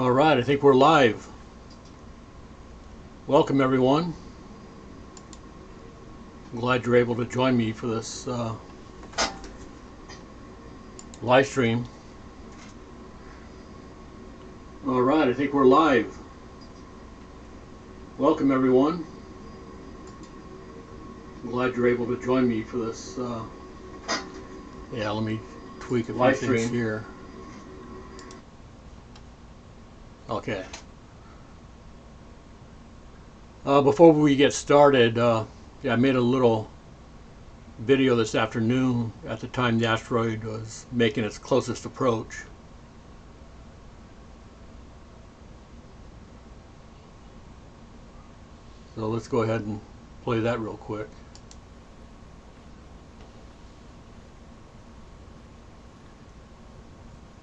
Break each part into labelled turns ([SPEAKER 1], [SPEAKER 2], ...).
[SPEAKER 1] All right, I think we're live. Welcome, everyone. I'm glad you're able to join me for this live stream. All right, I think we're live. Welcome, everyone. I'm glad you're able to join me for this. Yeah, let me tweak a few things here. Okay. Before we get started, I made a little video this afternoon at the time the asteroid was making its closest approach. So let's go ahead and play that real quick.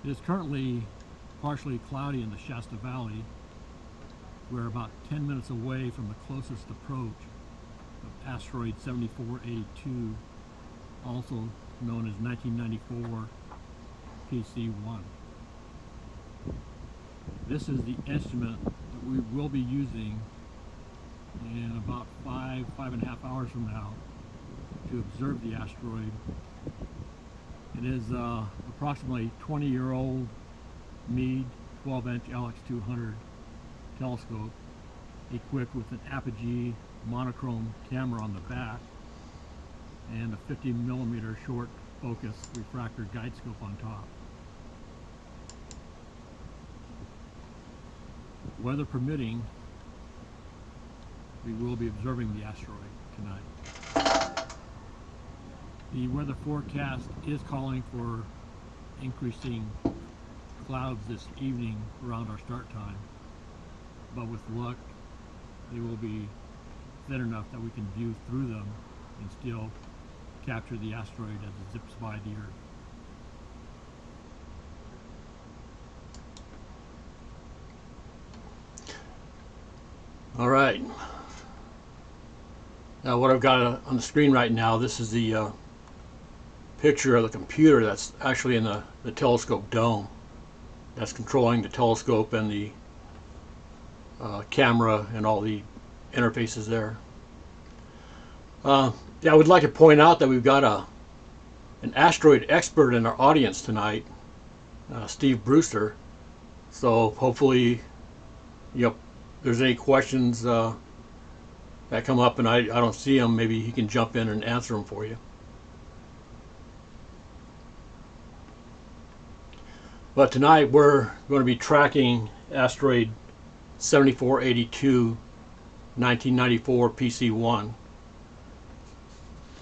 [SPEAKER 2] It is currently partially cloudy in the Shasta Valley. We're about 10 minutes away from the closest approach of Asteroid 7482, also known as 1994 PC1. This is the instrument that we will be using in about 5.5 hours from now to observe the asteroid. It is approximately 20-year-old Meade 12-inch LX200 telescope equipped with an apogee monochrome camera on the back and a 50mm short focus refractor guide scope on top. Weather permitting, we will be observing the asteroid tonight. The weather forecast is calling for increasing clouds this evening around our start time, but with luck they will be thin enough that we can view through them and still capture the asteroid as it zips by the Earth.
[SPEAKER 1] All right. Now what I've got on the screen right now, this is the picture of the computer that's actually in the telescope dome. That's controlling the telescope and the camera and all the interfaces there. Yeah, I would like to point out that we've got an asteroid expert in our audience tonight, Steve Brewster. So hopefully, if there's any questions that come up and I don't see him, maybe he can jump in and answer them for you. But tonight we're going to be tracking asteroid 7482 1994 PC1.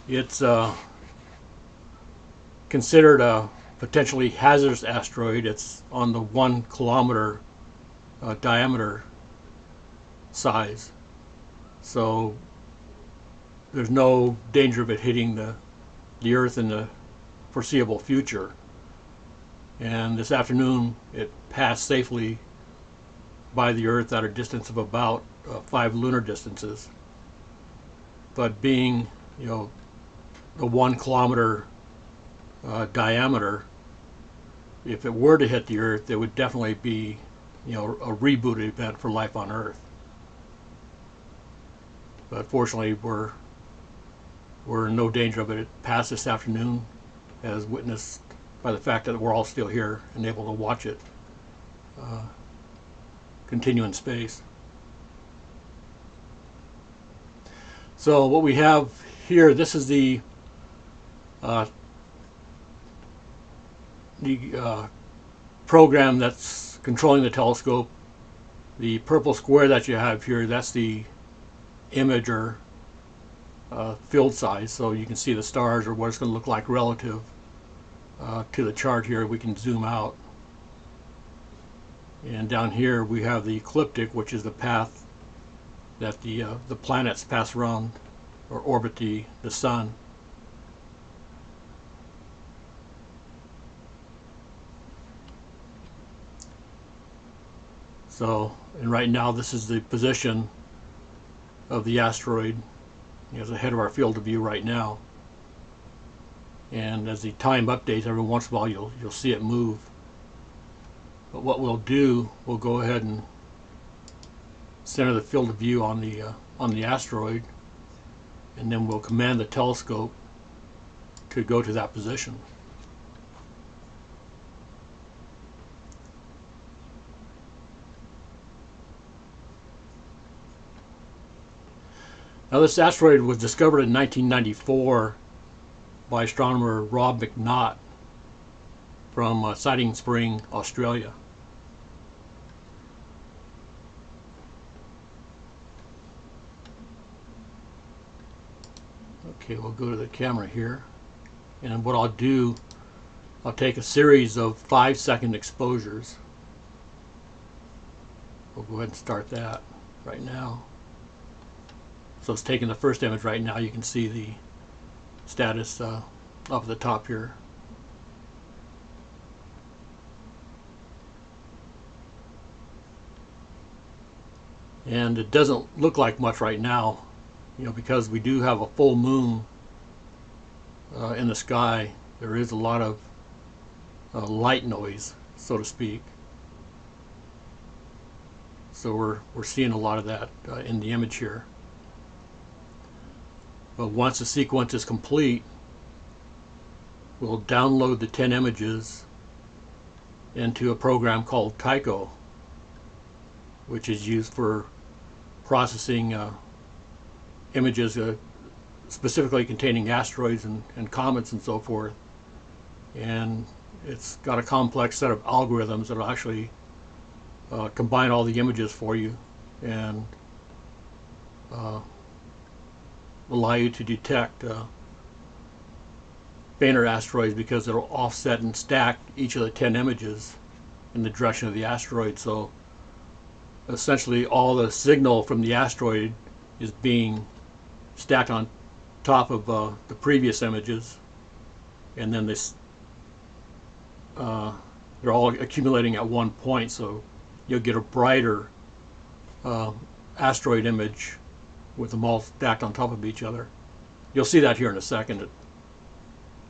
[SPEAKER 1] It's considered a potentially hazardous asteroid. It's on the 1 kilometer diameter size, so there's no danger of it hitting the Earth in the foreseeable future. And this afternoon it passed safely by the Earth at a distance of about 5 lunar distances. But being, the 1 kilometer diameter, if it were to hit the Earth, it would definitely be, a reboot event for life on Earth. But fortunately, we're in no danger of it. It passed this afternoon, as witnessed by the fact that we're all still here and able to watch it continue in space. So what we have here, this is the program that's controlling the telescope. The purple square that you have here, that's the imager field size, so you can see the stars or what it's going to look like relative to the chart here. We can zoom out, and down here we have the ecliptic, which is the path that the planets pass around or orbit the sun. So, and right now this is the position of the asteroid. It's ahead of our field of view right now. And as the time updates, every once in a while you'll see it move. But what we'll do, we'll go ahead and center the field of view on the asteroid, and then we'll command the telescope to go to that position. Now, this asteroid was discovered in 1994 by astronomer Rob McNaught from Siding Spring, Australia. Okay, we'll go to the camera here, and what I'll do, I'll take a series of 5-second exposures. We'll go ahead and start that right now. So it's taking the first image right now. You can see the status up at the top here. And it doesn't look like much right now, because we do have a full moon in the sky. There is a lot of light noise, so to speak. So we're seeing a lot of that in the image here. But once the sequence is complete, we'll download the 10 images into a program called Tycho, which is used for processing images specifically containing asteroids and comets and so forth. And it's got a complex set of algorithms that will actually combine all the images for you and allow you to detect fainter asteroids, because it'll offset and stack each of the 10 images in the direction of the asteroid. So essentially all the signal from the asteroid is being stacked on top of the previous images, and then they're all accumulating at one point, so you'll get a brighter asteroid image with them all stacked on top of each other. You'll see that here in a second.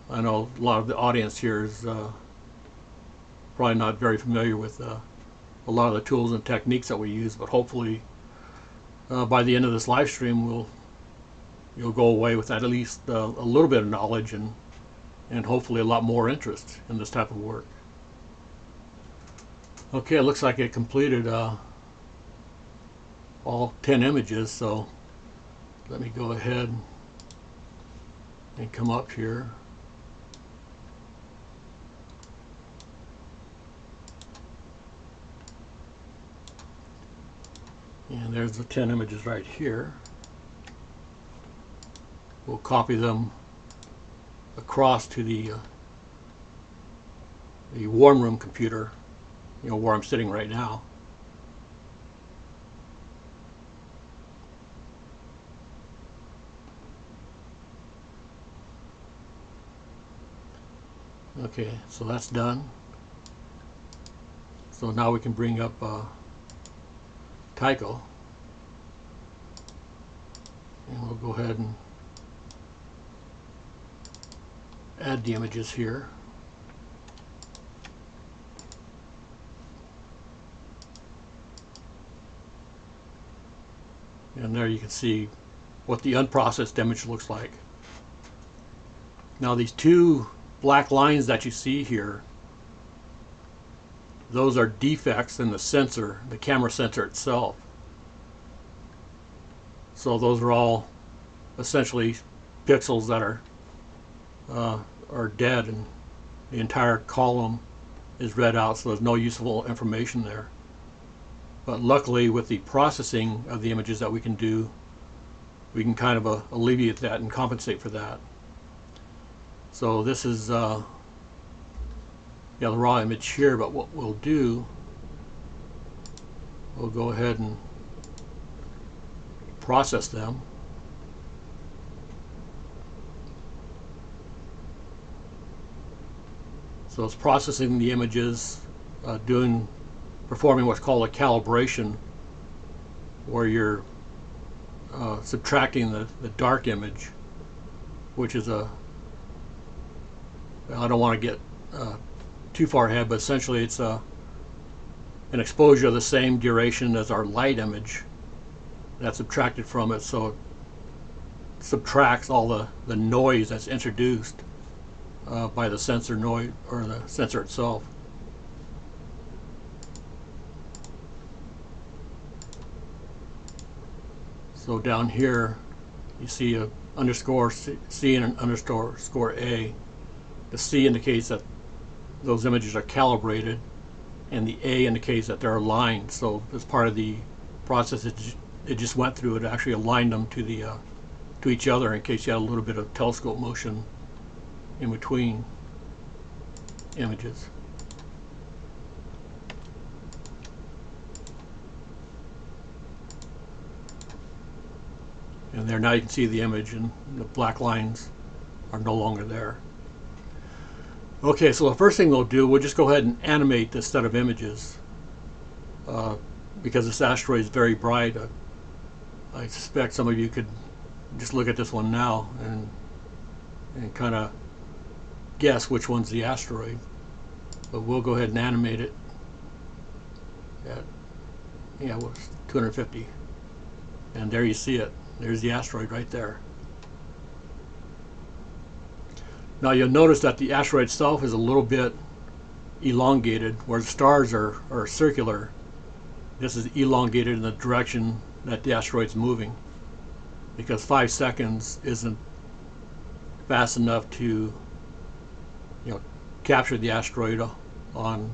[SPEAKER 1] I know a lot of the audience here is probably not very familiar with a lot of the tools and techniques that we use, but hopefully by the end of this live stream you'll go away with at least a little bit of knowledge and hopefully a lot more interest in this type of work. Okay, it looks like it completed all 10 images, so let me go ahead and come up here. And there's the 10 images right here. We'll copy them across to the warm room computer, where I'm sitting right now. Okay, so that's done. So now we can bring up Tycho, and we'll go ahead and add the images here. And there you can see what the unprocessed image looks like. Now these two black lines that you see here, those are defects in the sensor, the camera sensor itself. So those are all essentially pixels that are dead, and the entire column is read out, so there's no useful information there. But luckily, with the processing of the images that we can do, we can kind of alleviate that and compensate for that. So this is the raw image here, but what we'll do, we'll go ahead and process them. So it's processing the images, performing what's called a calibration, where you're subtracting the dark image, which is I don't want to get too far ahead, but essentially it's an exposure of the same duration as our light image that's subtracted from it, so it subtracts all the noise that's introduced by the sensor noise or the sensor itself. So down here you see a underscore C and an underscore A. The C indicates that those images are calibrated, and the A indicates that they're aligned. So as part of the process it just went through, it actually aligned them to the to each other in case you had a little bit of telescope motion in between images. And there now you can see the image, and the black lines are no longer there. Okay, so the first thing we'll do, we'll just go ahead and animate this set of images because this asteroid is very bright. I suspect some of you could just look at this one now and kind of guess which one's the asteroid. But we'll go ahead and animate it at, yeah, well, 250. And there you see it. There's the asteroid right there. Now you'll notice that the asteroid itself is a little bit elongated, where the stars are circular. This is elongated in the direction that the asteroid's moving, because 5 seconds isn't fast enough to, capture the asteroid on,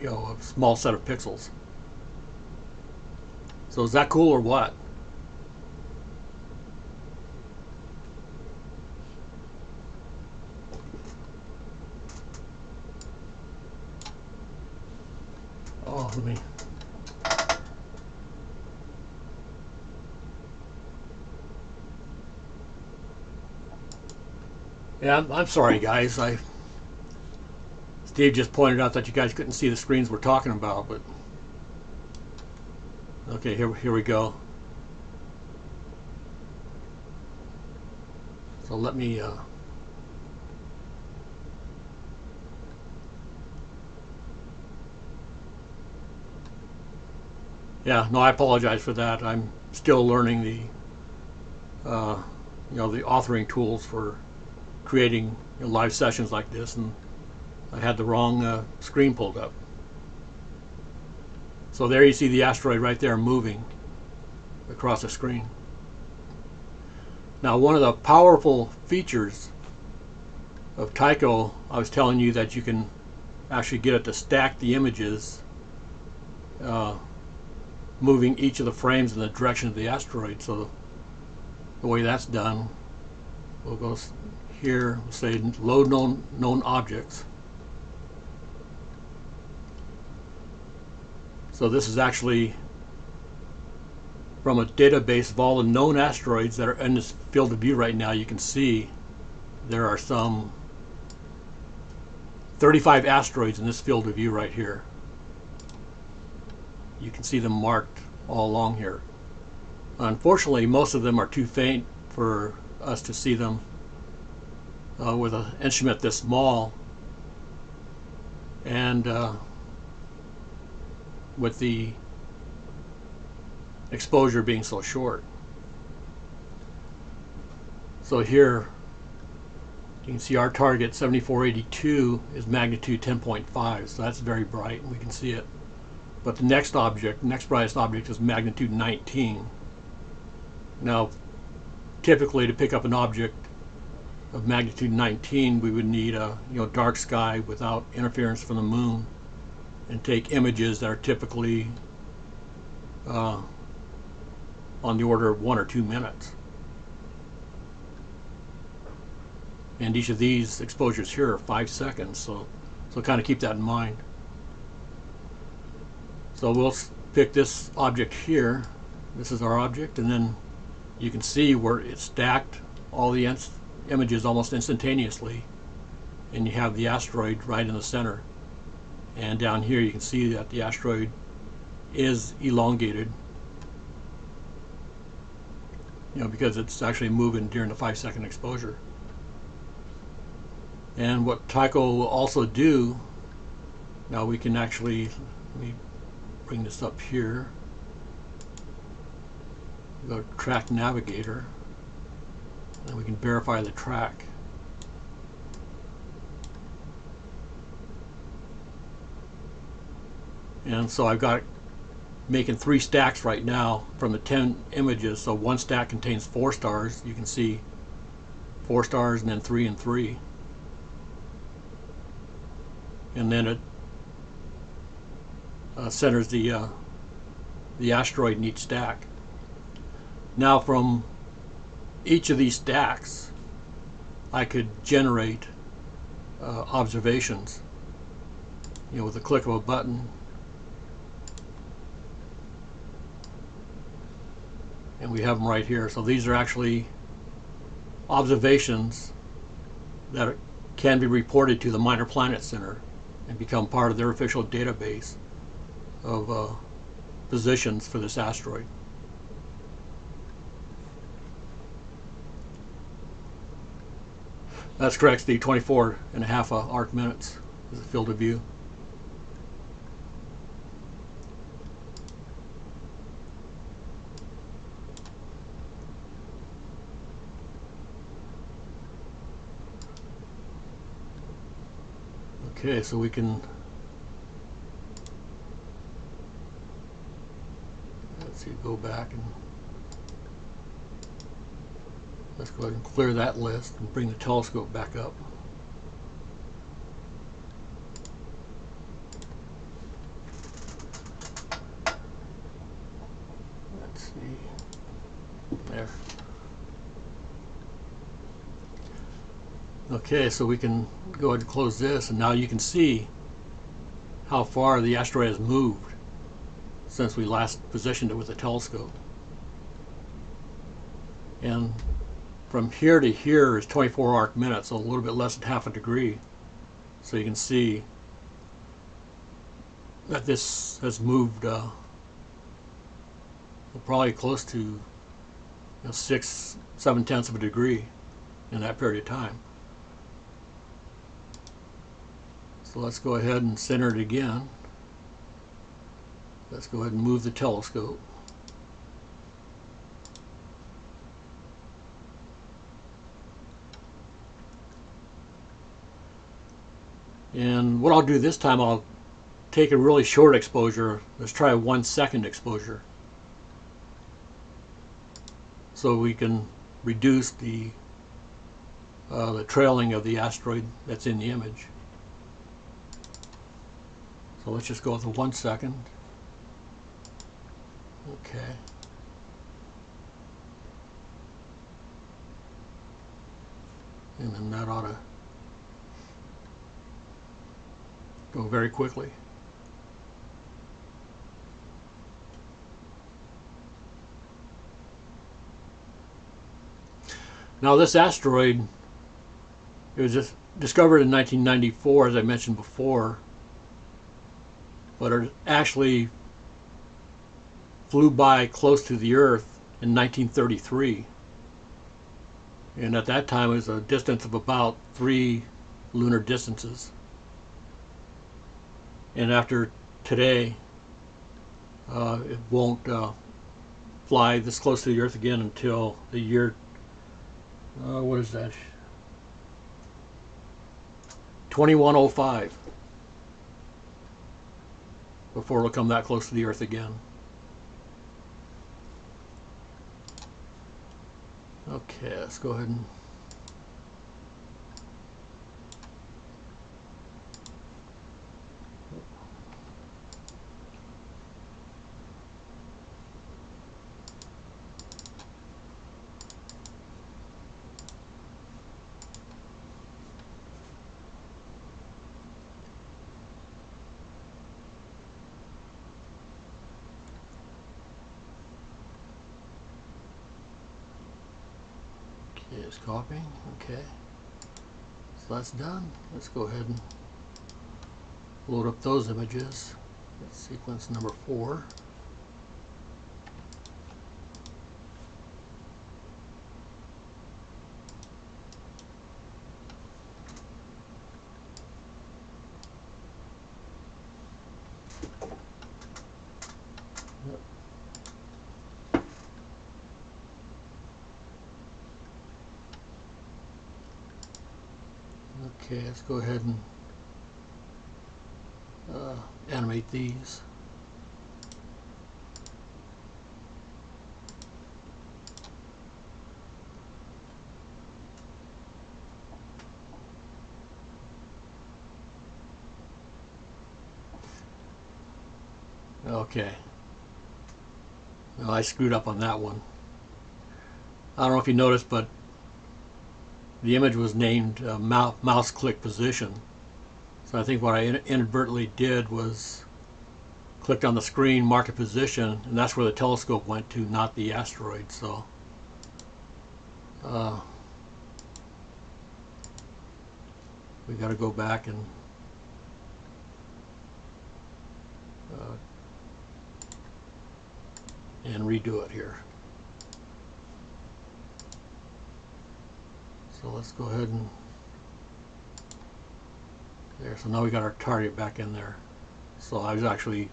[SPEAKER 1] a small set of pixels. So is that cool or what? Oh, let me. Yeah, I'm sorry, guys. Steve just pointed out that you guys couldn't see the screens we're talking about, but okay, here we go. So let me. Yeah, no, I apologize for that. I'm still learning the authoring tools for creating live sessions like this, and I had the wrong screen pulled up. So there you see the asteroid right there moving across the screen. Now, one of the powerful features of Tycho, I was telling you that you can actually get it to stack the images, moving each of the frames in the direction of the asteroid. So the way that's done, we'll go here, we'll say load known objects. So this is actually from a database of all the known asteroids that are in this field of view right now. You can see there are some 35 asteroids in this field of view right here. You can see them marked all along here. Unfortunately, most of them are too faint for us to see them with an instrument this small, and with the exposure being so short. So here you can see our target 7482 is magnitude 10.5, so that's very bright and we can see it. But the next brightest object is magnitude 19. Now, typically to pick up an object of magnitude 19, we would need a dark sky without interference from the moon, and take images that are typically on the order of 1 or 2 minutes. And each of these exposures here are 5 seconds, so kind of keep that in mind. So we'll pick this object here. This is our object, and then you can see where it stacked all the images almost instantaneously, and you have the asteroid right in the center. And down here you can see that the asteroid is elongated, because it's actually moving during the 5-second exposure. And what Tycho will also do, now we can actually, Let me bring this up here. Go to Track Navigator, and we can verify the track. And so I've got making 3 stacks right now from the 10 images. So one stack contains 4 stars. You can see 4 stars and then 3 and 3. And then it centers the asteroid in each stack. Now from each of these stacks I could generate observations, with a click of a button. And we have them right here. So these are actually observations that can be reported to the Minor Planet Center and become part of their official database of positions for this asteroid. That's correct, the 24.5 arc minutes is the field of view. Okay, so we can, let's see, go back and let's go ahead and clear that list and bring the telescope back up. Let's see, there. Okay, so we can go ahead and close this, and now you can see how far the asteroid has moved since we last positioned it with a telescope. And from here to here is 24 arc minutes, so a little bit less than half a degree. So you can see that this has moved probably close to 6-7 tenths of a degree in that period of time. So let's go ahead and center it again. Let's go ahead and move the telescope. And what I'll do this time, I'll take a really short exposure. Let's try a 1 second exposure, so we can reduce the trailing of the asteroid that's in the image. So let's just go with a 1 second. Okay. And then that ought to go very quickly. Now this asteroid, it was just discovered in 1994, as I mentioned before, but it actually flew by close to the Earth in 1933. And at that time it was a distance of about 3 lunar distances. And after today, it won't fly this close to the Earth again until the year, what is that? 2105, before it'll come that close to the Earth again. Okay, let's go ahead and it's copying. Okay, so that's done. Let's go ahead and load up those images. That's sequence number 4. Okay, let's go ahead and animate these. Okay. Well, I screwed up on that one. I don't know if you noticed, but the image was named mouse click position. So I think what I inadvertently did was clicked on the screen, marked a position, and that's where the telescope went to, not the asteroid. So we got to go back and redo it here. So let's go ahead and there. So now we got our target back in there. So I was actually,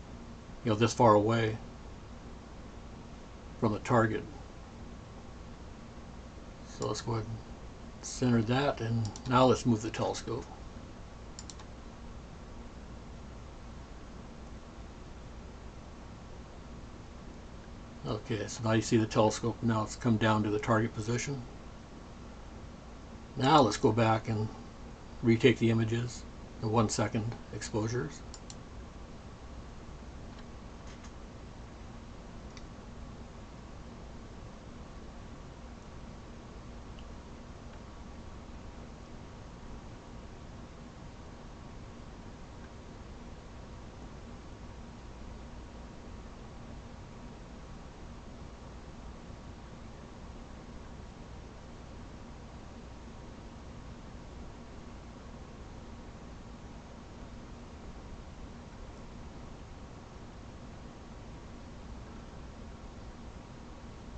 [SPEAKER 1] this far away from the target. So let's go ahead and center that, and now let's move the telescope. Okay, so now you see the telescope. Now it's come down to the target position. Now let's go back and retake the images, the 1 second exposures.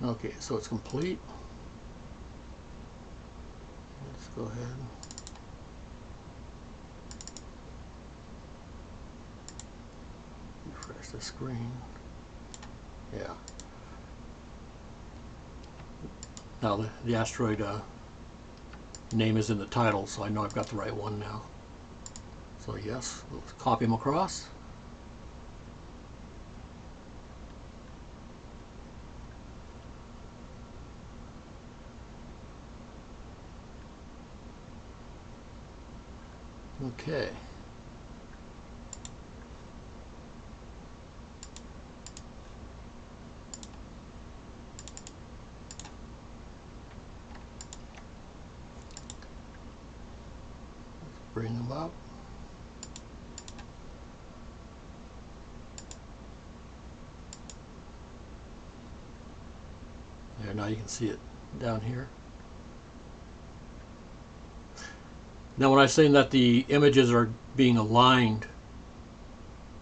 [SPEAKER 1] Okay, so it's complete. Let's go ahead. Refresh the screen. Yeah. Now the asteroid name is in the title, so I know I've got the right one now. So yes, let's copy them across. Okay. Let's bring them up. There, now you can see it down here. Now when I was saying that the images are being aligned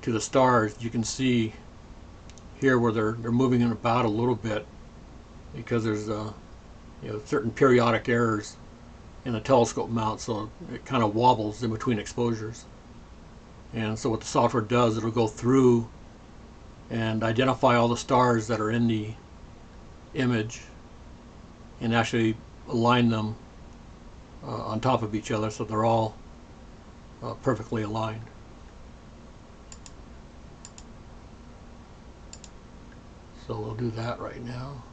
[SPEAKER 1] to the stars, you can see here where they're moving it about a little bit because there's certain periodic errors in the telescope mount, so it kind of wobbles in between exposures. And so what the software does, it'll go through and identify all the stars that are in the image and actually align them on top of each other so they're all perfectly aligned. So we'll do that right now.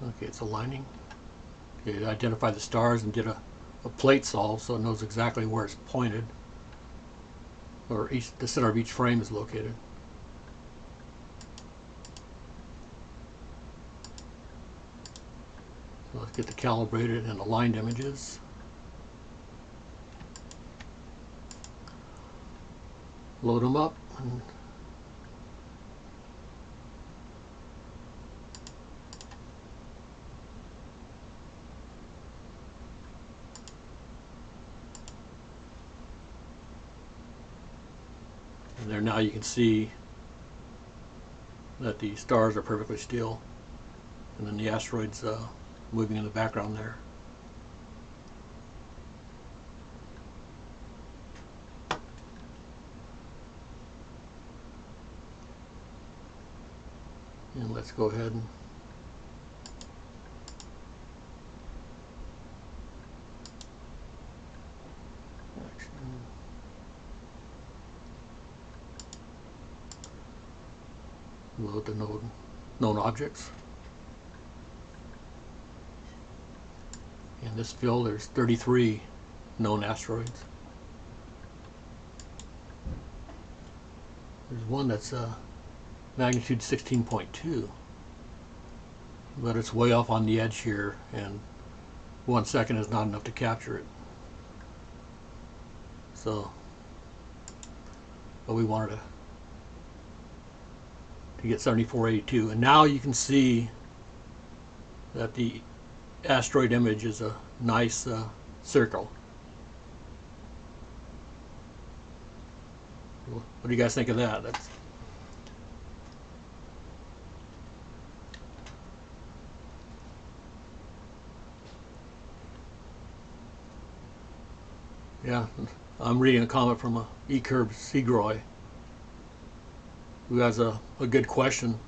[SPEAKER 1] Okay, it's aligning. Okay, identify the stars and did a plate solve so it knows exactly where it's pointed, or the center of each frame is located. So let's get the calibrated and aligned images. Load them up. And there, now you can see that the stars are perfectly still, and then the asteroid's moving in the background there. And let's go ahead and load the known objects. In this field there's 33 known asteroids. There's one that's magnitude 16.2, but it's way off on the edge here, and 1 second is not enough to capture it. So, but we wanted to get 7482, and now you can see that the asteroid image is a nice circle. What do you guys think of that? Yeah, I'm reading a comment from Ekerb Segroy, who has a good question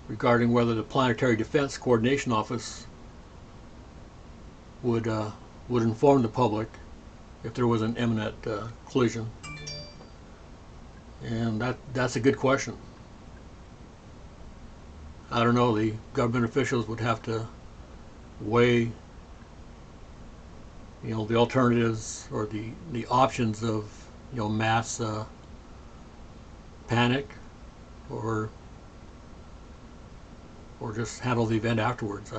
[SPEAKER 1] regarding whether the Planetary Defense Coordination Office would inform the public if there was an imminent collision. And that's a good question. I don't know, the government officials would have to weigh, you know, the alternatives or the options of, you know, mass panic or just handle the event afterwards.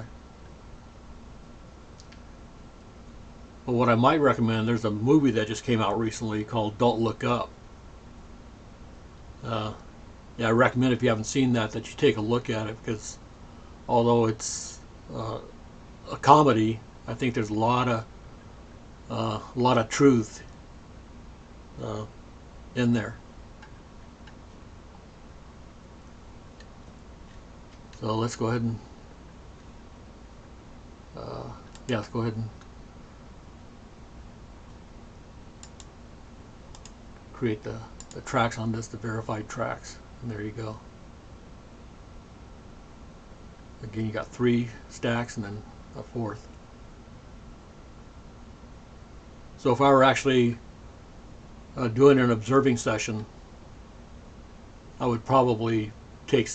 [SPEAKER 1] But what I might recommend, there's a movie that just came out recently called Don't Look Up. Yeah, I recommend, if you haven't seen that you take a look at it, because although it's a comedy, I think there's a lot of truth in there. So let's go ahead and yeah, let's go ahead and create the tracks on this, the verified tracks, and there you go. Again, you got 3 stacks and then a 4th. So if I were actually doing an observing session, I would probably take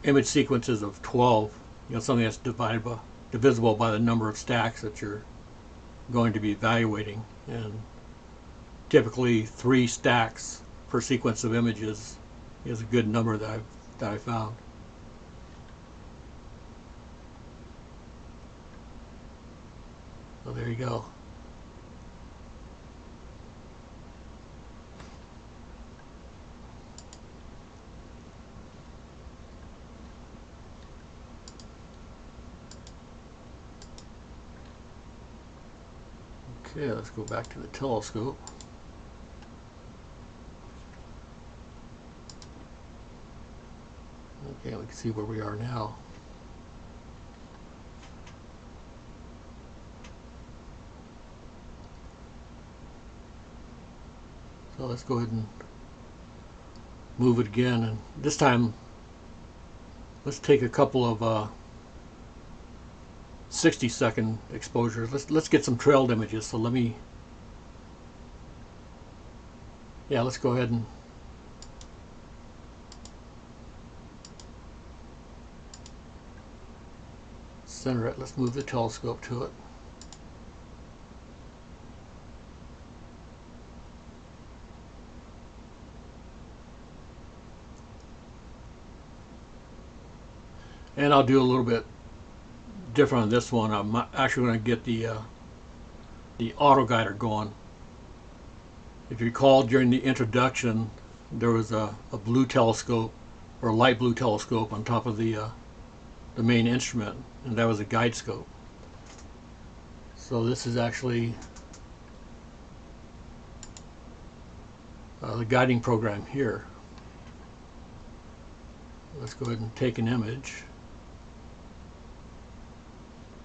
[SPEAKER 1] image sequences of 12, you know, something that's divisible by the number of stacks that you're going to be evaluating, and typically 3 stacks per sequence of images is a good number that I found. So there you go. Okay, let's go back to the telescope. Okay, we can see where we are now. So let's go ahead and move it again, and this time let's take a couple of 60-second exposures. Let's get some trailed images. So let's go ahead and center it. Let's move the telescope to it. And I'll do a little bit different on this one. I'm actually going to get the auto guider going. If you recall, during the introduction, there was a blue telescope, or a light blue telescope, on top of the main instrument, and that was a guide scope. So this is actually the guiding program here. Let's go ahead and take an image.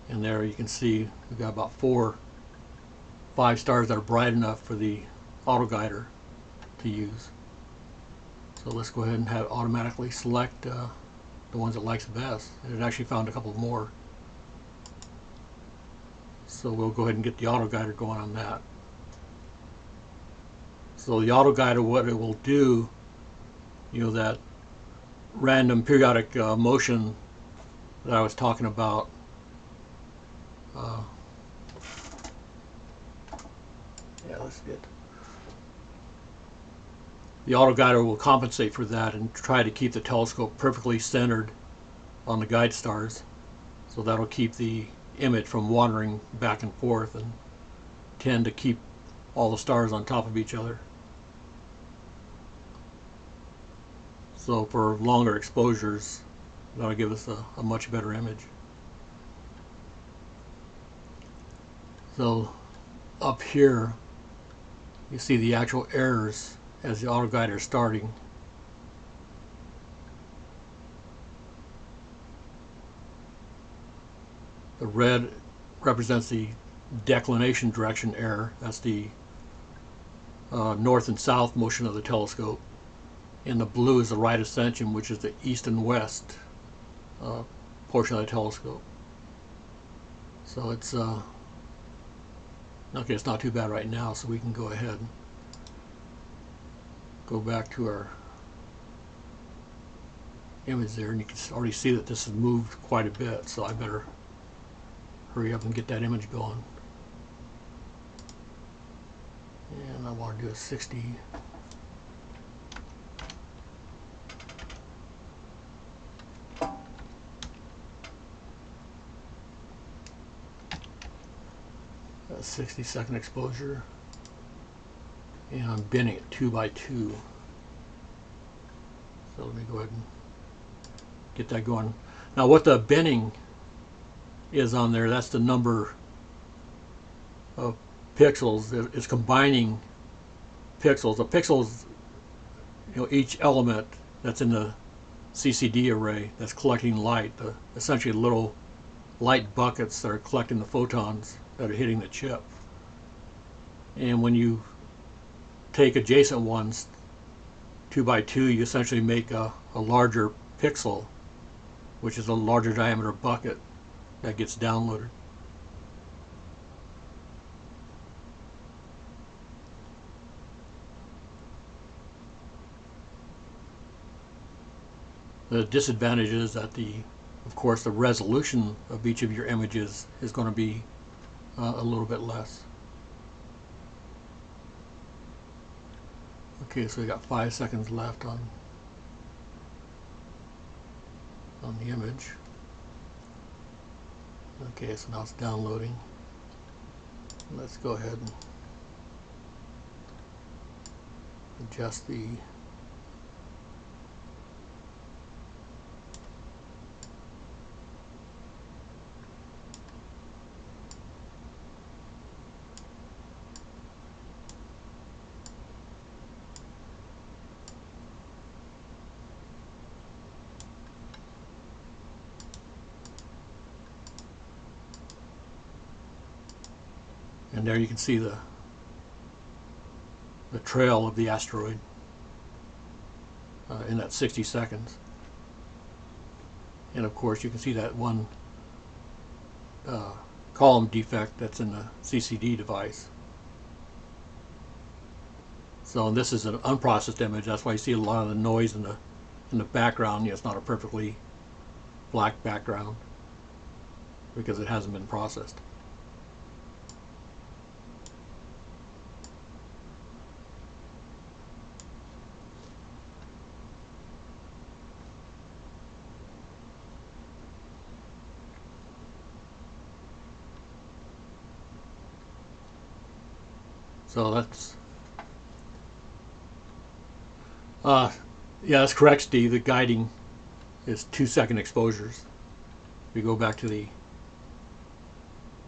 [SPEAKER 1] And there you can see we've got about 5 stars that are bright enough for the auto guider to use. So let's go ahead and have it automatically select the ones it likes best. And it actually found a couple more. So we'll go ahead and get the auto guider going on that. So the auto guider, what it will do, that random periodic motion that I was talking about, let's get the auto guider will compensate for that and try to keep the telescope perfectly centered on the guide stars. So that'll keep the image from wandering back and forth and tend to keep all the stars on top of each other. So for longer exposures, that'll give us a much better image. So up here, you see the actual errors as the auto guider is starting. The red represents the declination direction error. That's the north and south motion of the telescope. And the blue is the right ascension, which is the east and west portion of the telescope. So it's okay, it's not too bad right now, so we can go ahead and go back to our image there, and you can already see that this has moved quite a bit, so I better hurry up and get that image going. And I want to do a 60. A 60-second exposure, and I'm binning it 2 by 2. So let me go ahead and get that going. Now what the binning is on there, that's the number of pixels. It's combining pixels. The pixels, each element that's in the CCD array that's collecting light, essentially little light buckets that are collecting the photons that are hitting the chip. And when you take adjacent ones 2 by 2, you essentially make a larger pixel, which is a larger diameter bucket that gets downloaded. The disadvantage is that of course, the resolution of each of your images is going to be a little bit less. Okay, so we got 5 seconds left on the image. Okay, so now it's downloading. Let's go ahead and adjust the and there you can see the trail of the asteroid in that 60 seconds. And of course you can see that one column defect that's in the CCD device. So this is an unprocessed image. That's why you see a lot of the noise in the background. It's not a perfectly black background because it hasn't been processed. So that's yeah, that's correct, Steve. The guiding is 2-second exposures. We go back to the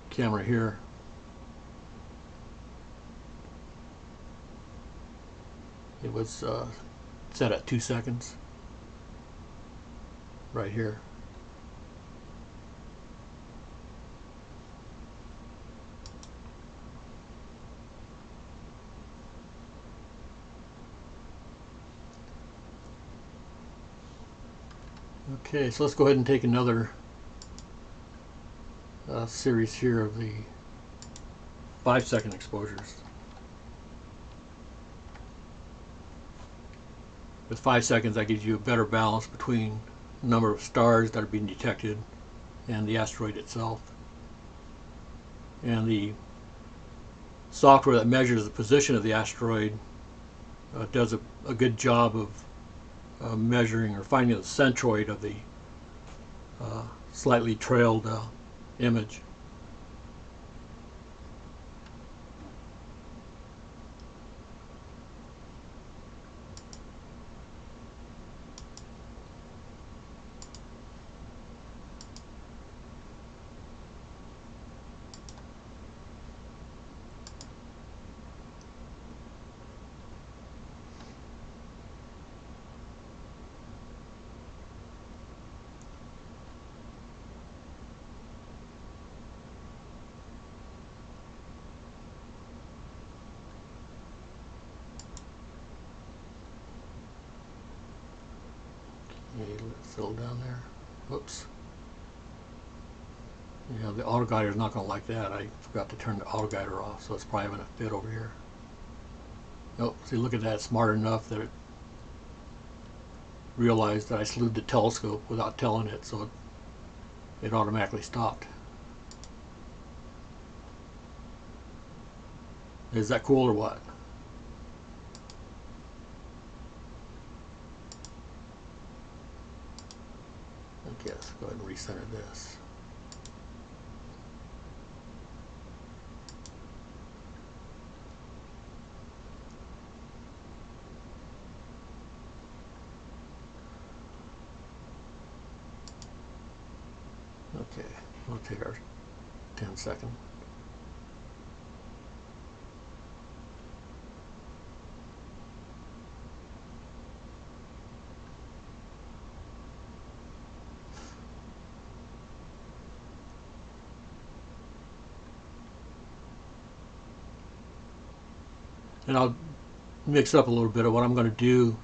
[SPEAKER 1] camera here. It was set at 2 seconds. right here. Okay, so let's go ahead and take another series here of the 5-second exposures. With 5 seconds, that gives you a better balance between the number of stars that are being detected and the asteroid itself. And the software that measures the position of the asteroid does a good job of measuring or finding the centroid of the slightly trailed image. Okay, let's settle down there. Whoops. Yeah, the auto guider is not going to like that. I forgot to turn the auto guider off, so it's probably going to fit over here. Oh, see, look at that. Smart enough that it realized that I slewed the telescope without telling it, so it automatically stopped. Is that cool or what? Okay, let's go ahead and recenter this. Okay, we'll take our 10-second. And I'll mix up a little bit of what I'm going to do.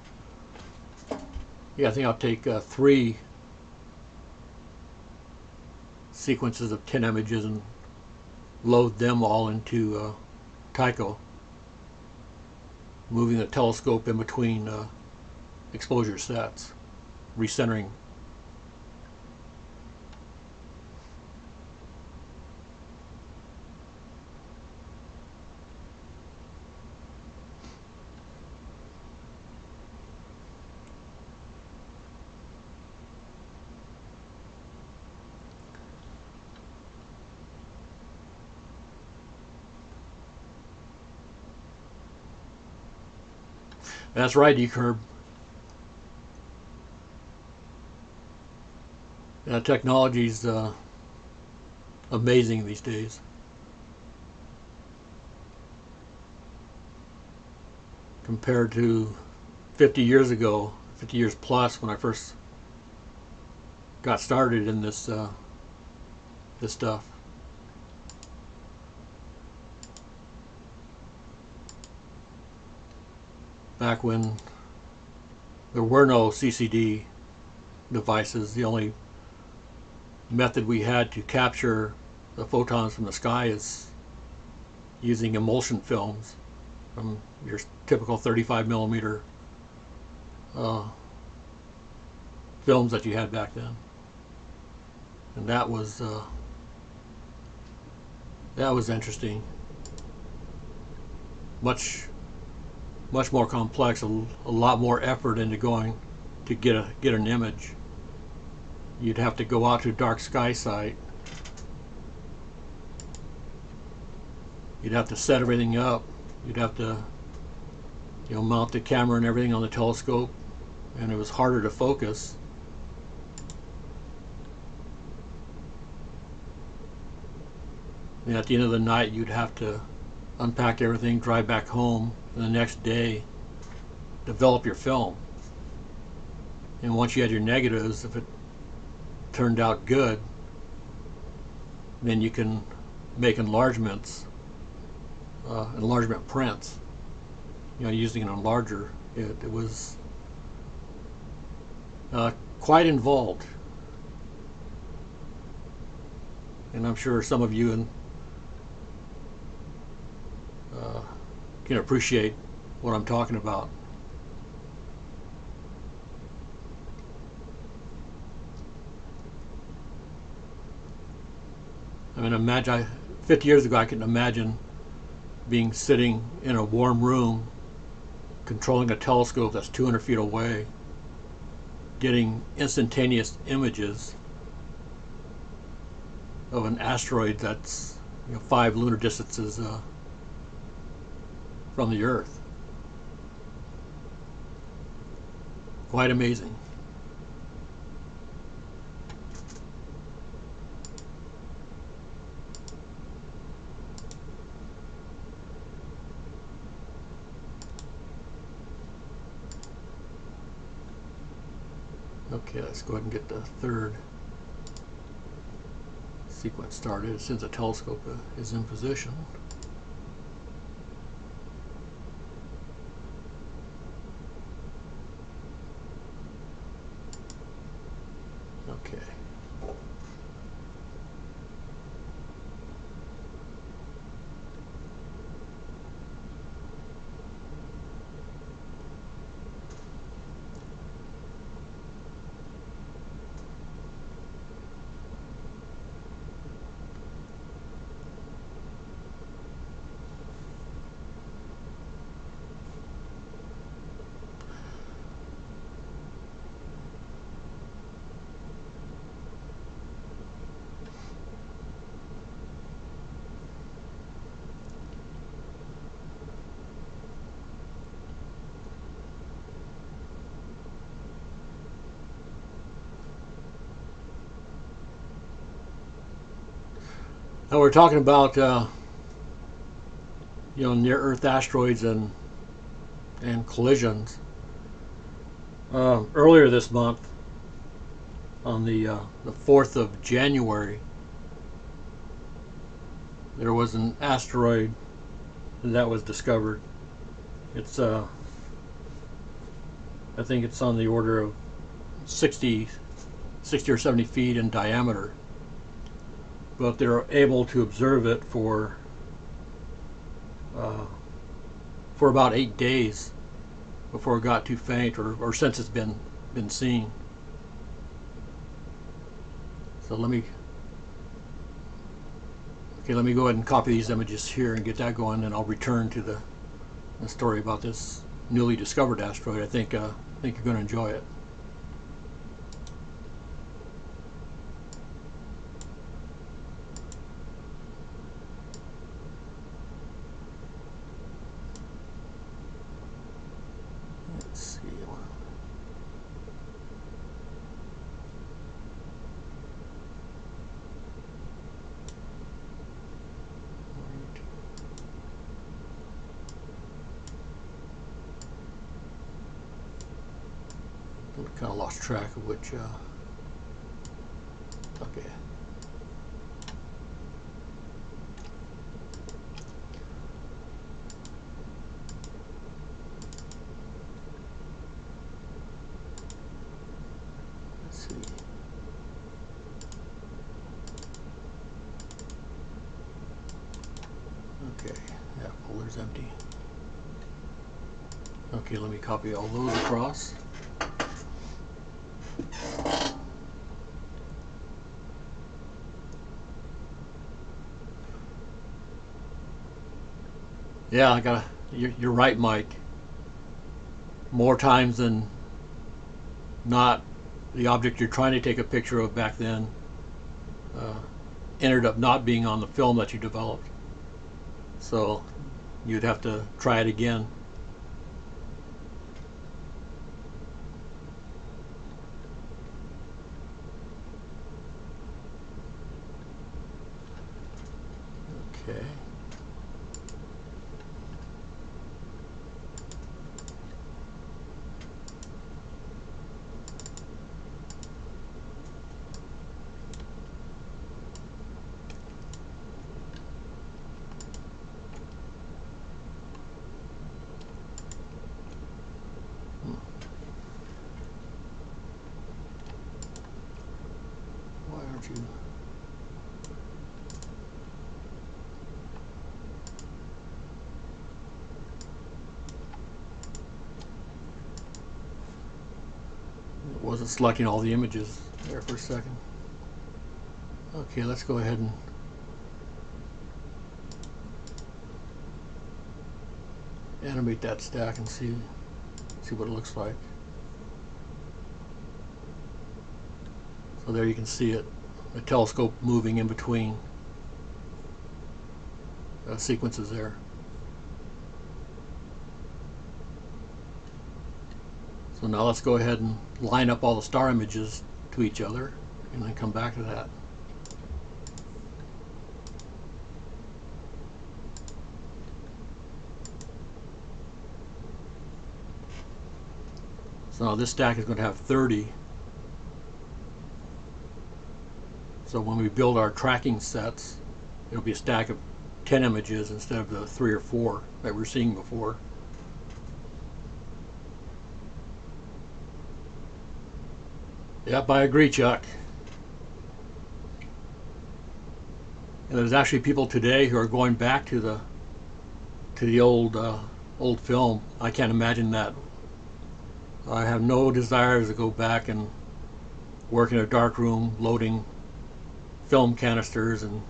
[SPEAKER 1] Yeah, I think I'll take 3 sequences of 10 images and load them all into Tycho, moving the telescope in between exposure sets, recentering. That's right, E-Curb. Technology's amazing these days. Compared to 50 years ago, 50 years plus, when I first got started in this stuff. Back when there were no CCD devices, the only method we had to capture the photons from the sky is using emulsion films from your typical 35 millimeter films that you had back then, and that was interesting. Much more complex, a lot more effort into going to get an image. You'd have to go out to a dark sky site. You'd have to set everything up. You'd have to, mount the camera and everything on the telescope, and it was harder to focus. And at the end of the night, you'd have to unpack everything, drive back home, and the next day develop your film. And once you had your negatives, if it turned out good, then you can make enlargements, enlargement prints, using an enlarger. It was quite involved, and I'm sure some of you can appreciate what I'm talking about. I mean, imagine 50 years ago, I couldn't imagine being sitting in a warm room, controlling a telescope that's 200 feet away, getting instantaneous images of an asteroid that's 5 lunar distances from the Earth. Quite amazing. Okay, let's go ahead and get the third sequence started since the telescope is in position. Okay. Now we're talking about near-Earth asteroids and collisions. Earlier this month, on the 4th of January, there was an asteroid that was discovered. It's I think it's on the order of 60 or 70 feet in diameter, but they're able to observe it for about 8 days before it got too faint, or since it's been seen. So let me go ahead and copy these images here and get that going, and I'll return to the story about this newly discovered asteroid. I think you're going to enjoy it. Let's see. I kind of lost track of which. Okay. Let's see. Okay, that folder's empty. Okay, let me copy all those across. Yeah, you're right, Mike. More times than not, the object you're trying to take a picture of back then ended up not being on the film that you developed. So you'd have to try it again. Okay. don't you? It wasn't selecting all the images there for a second. Okay, let's go ahead and animate that stack and see what it looks like. So there you can see it, the telescope moving in between sequences there. So now let's go ahead and line up all the star images to each other and then come back to that. So now this stack is going to have 30. So when we build our tracking sets, it'll be a stack of 10 images instead of the 3 or 4 that we were seeing before. Yep, I agree, Chuck. And there's actually people today who are going back to the old film. I can't imagine that. I have no desire to go back and work in a dark room loading film canisters and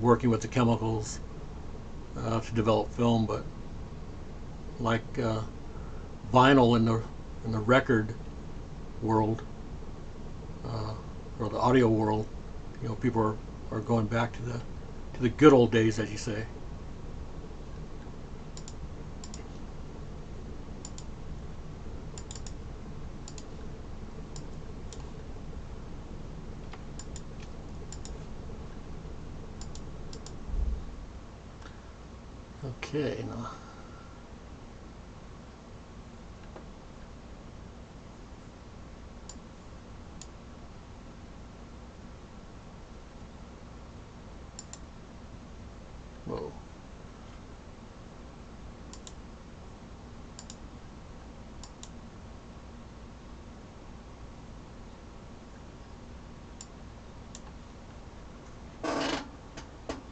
[SPEAKER 1] working with the chemicals to develop film. But like vinyl in the record world or the audio world, you know, people are going back to the good old days, as you say. Okay, now whoa.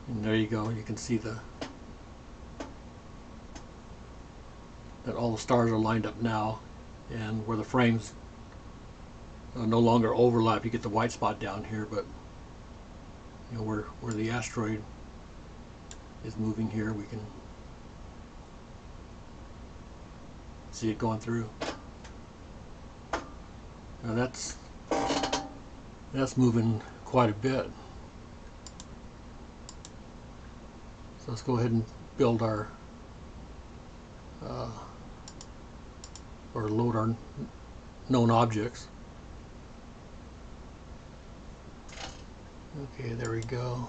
[SPEAKER 1] And there you go. You can see that all the stars are lined up now, and where the frames no longer overlap, you get the white spot down here, but you know where the asteroid is moving here, we can see it going through. Now that's moving quite a bit. So let's go ahead and build our or load our known objects. Okay, there we go.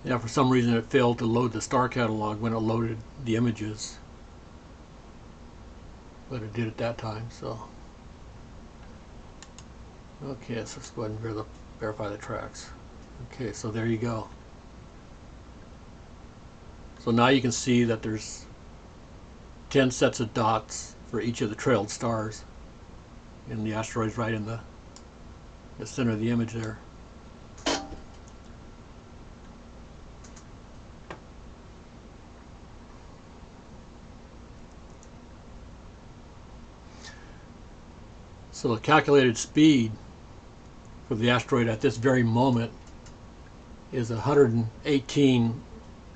[SPEAKER 1] Yeah, for some reason it failed to load the star catalog when it loaded the images, but it did at that time. So okay, so let's go ahead and verify the tracks. Okay, so there you go. So now you can see that there's 10 sets of dots for each of the trailed stars, and the asteroid's right in the center of the image there. So the calculated speed for the asteroid at this very moment is 118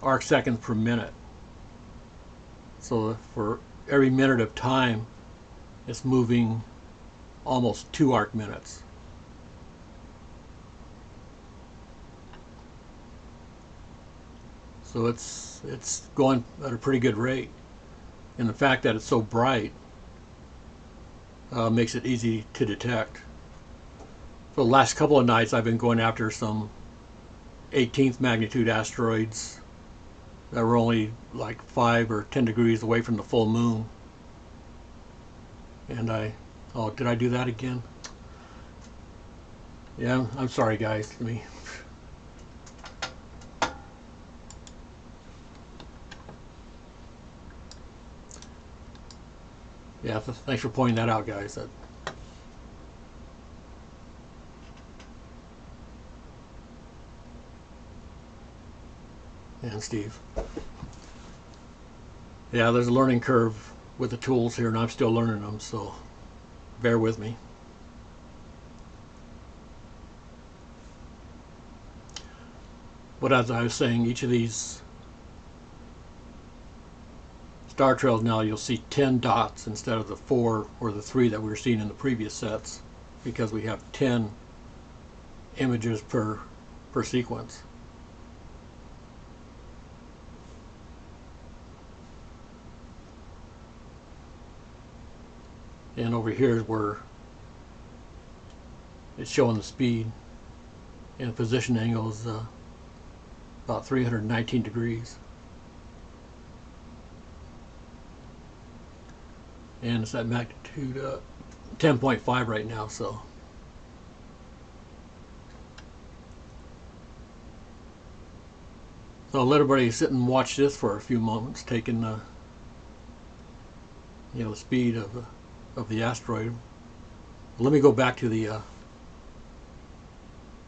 [SPEAKER 1] arc seconds per minute. So for every minute of time, it's moving almost 2 arc minutes. So it's going at a pretty good rate, and the fact that it's so bright makes it easy to detect. For the last couple of nights, I've been going after some 18th magnitude asteroids that were only like 5 or 10 degrees away from the full moon. And oh, did I do that again? Yeah, I'm sorry guys. Let me. Yeah, thanks for pointing that out, guys. And Steve. Yeah, there's a learning curve with the tools here, and I'm still learning them, so bear with me. But as I was saying, each of these star trails now, you'll see 10 dots instead of the 4 or the 3 that we were seeing in the previous sets, because we have 10 images per sequence. And over here is where it's showing the speed, and position angle is about 319 degrees. And it's at magnitude 10.5 right now, so. So I'll let everybody sit and watch this for a few moments, taking the speed of the asteroid. Let me go back to the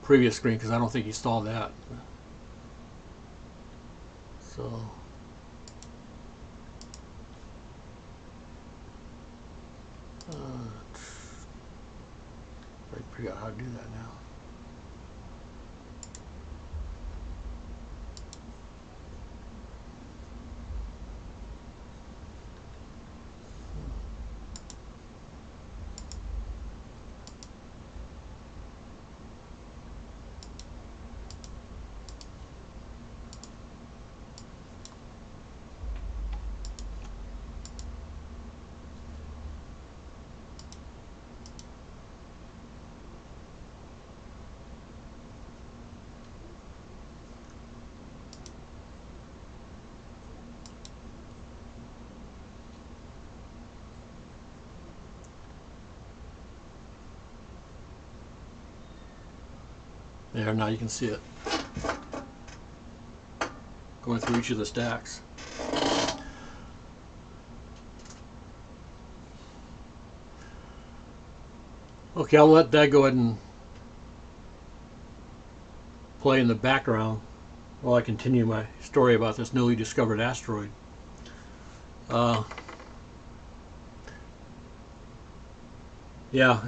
[SPEAKER 1] previous screen because I don't think you saw that. So I figure out how to do that now. There, now you can see it going through each of the stacks. Okay, I'll let that go ahead and play in the background while I continue my story about this newly discovered asteroid. Yeah,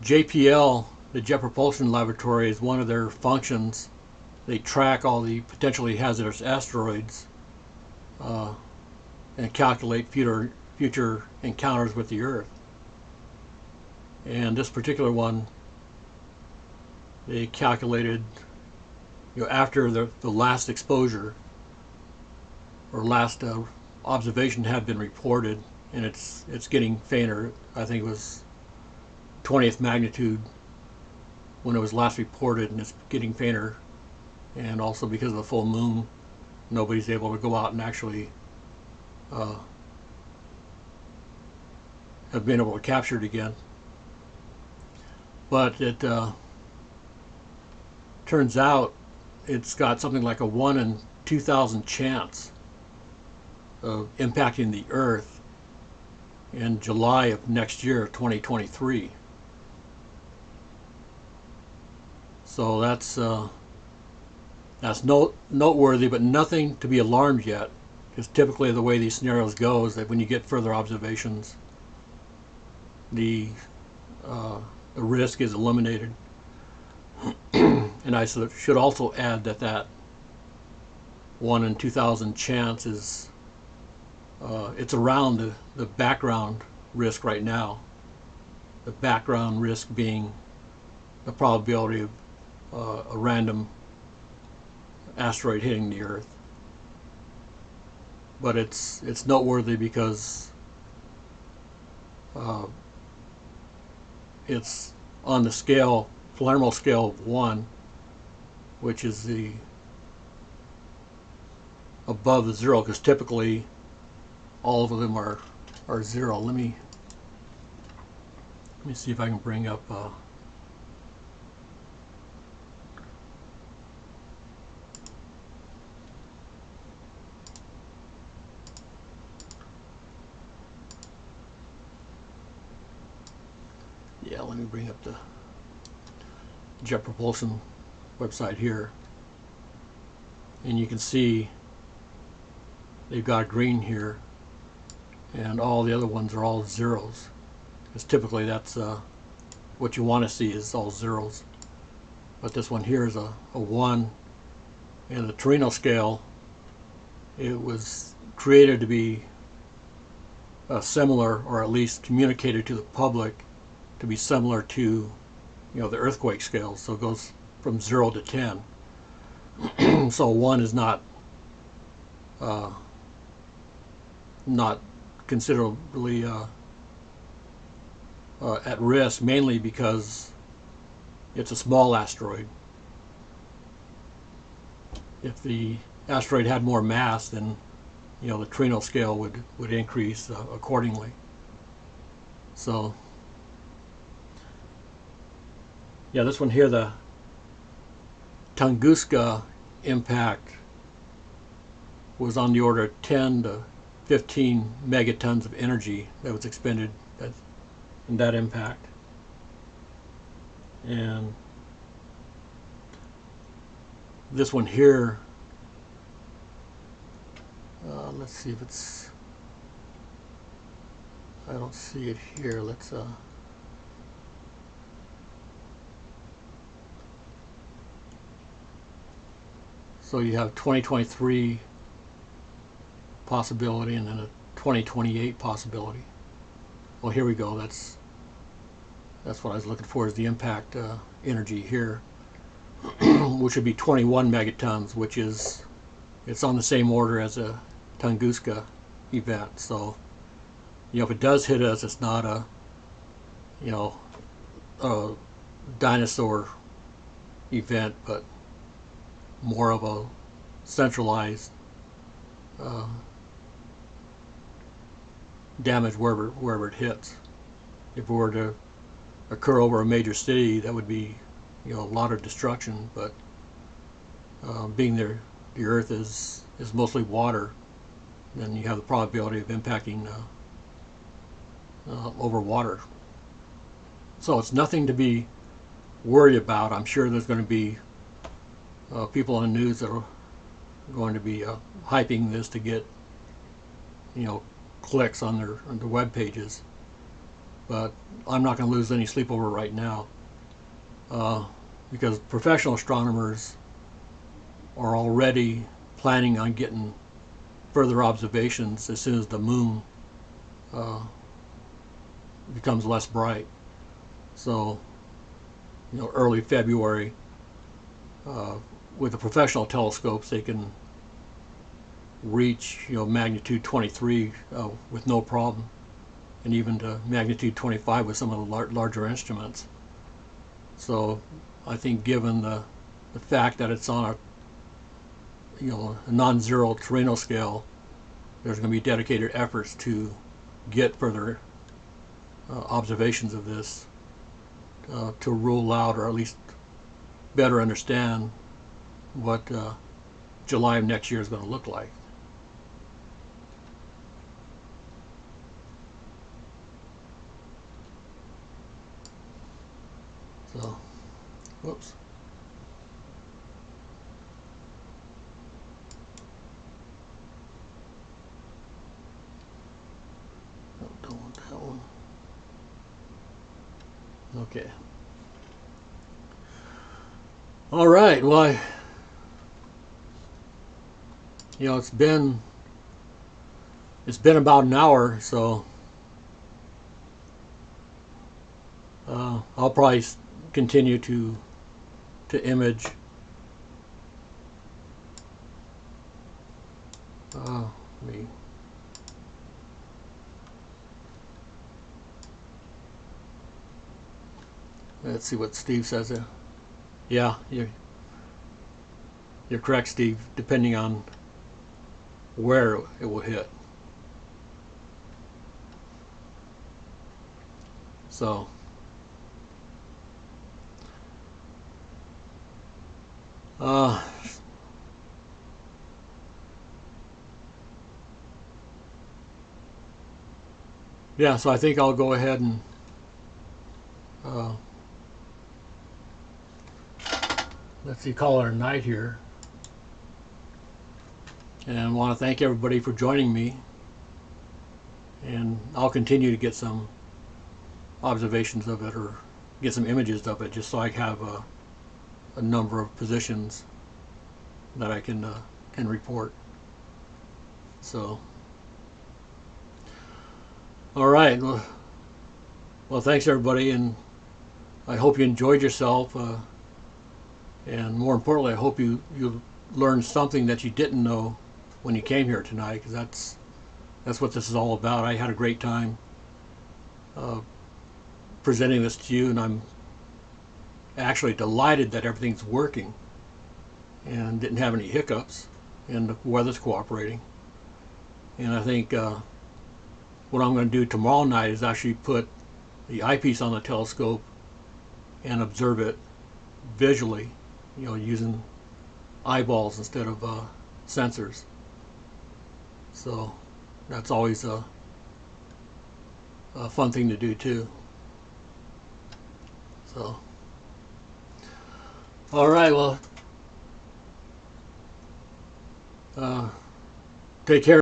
[SPEAKER 1] JPL, the Jet Propulsion Laboratory, is one of their functions. They track all the potentially hazardous asteroids and calculate future encounters with the Earth. And this particular one, they calculated, after the last exposure or last observation had been reported, and it's getting fainter. I think it was 20th magnitude when it was last reported, and it's getting fainter. And also because of the full moon, nobody's able to go out and actually have been able to capture it again. But it turns out it's got something like a 1 in 2,000 chance of impacting the Earth in July of next year, 2023. So that's noteworthy, but nothing to be alarmed yet, because typically the way these scenarios go is that when you get further observations, the risk is eliminated. And I should also add that 1 in 2,000 chance is it's around the background risk right now. The background risk being the probability of a random asteroid hitting the Earth. But it's noteworthy because it's on the scale Palermo scale of 1, which is the above the 0, because typically all of them are 0. Let me see if I can bring up yeah, let me bring up the Jet Propulsion website here, and you can see they've got green here, and all the other ones are all zeros, because typically that's what you want to see is all zeros. But this one here is a 1, and the Torino scale, it was created to be similar, or at least communicated to the public to be similar to the earthquake scale. So it goes from 0 to 10. So 1 is not considerably at risk, mainly because it's a small asteroid. If the asteroid had more mass, then the Torino scale would increase accordingly. So yeah, this one here, the Tunguska impact, was on the order of 10 to 15 megatons of energy that was expended in that impact. And this one here, let's see if it's, I don't see it here. Let's so you have 2023 possibility and then a 2028 possibility. Well, here we go. That's what I was looking for, is the impact energy here, which would be 21 megatons, which is, it's on the same order as a Tunguska event. So if it does hit us, it's not a a dinosaur event, but more of a centralized damage wherever it hits. If it were to occur over a major city, that would be a lot of destruction. But being the Earth is mostly water, then you have the probability of impacting over water. So it's nothing to be worried about. I'm sure there's going to be people on the news that are going to be hyping this to get clicks on their web pages, but I'm not going to lose any sleep over it right now, because professional astronomers are already planning on getting further observations as soon as the moon becomes less bright. So early February, with the professional telescopes, they can reach magnitude 23 with no problem, and even to magnitude 25 with some of the larger instruments. So I think, given the fact that it's on a non-zero Torino scale, there's going to be dedicated efforts to get further observations of this, to rule out, or at least better understand, what July of next year is going to look like. So, whoops. Oh, don't want that one. Okay. All right. Well, it's been about an hour, so I'll probably continue to image. Let me Let's see what Steve says there. Yeah, you're correct, Steve, depending on where it will hit. So uh, yeah, so I think I'll go ahead and uh, let's see, call it a night here. And I want to thank everybody for joining me. And I'll continue to get some observations of it or get some images of it just so I have a number of positions that I can report. So, all right. Well, thanks everybody, and I hope you enjoyed yourself. And more importantly, I hope you learned something that you didn't know when you came here tonight, because that's what this is all about. I had a great time presenting this to you, and I'm actually delighted that everything's working and didn't have any hiccups, and the weather's cooperating. And I think what I'm going to do tomorrow night is actually put the eyepiece on the telescope and observe it visually, using eyeballs instead of sensors. So that's always a fun thing to do too. So, all right, well, take care.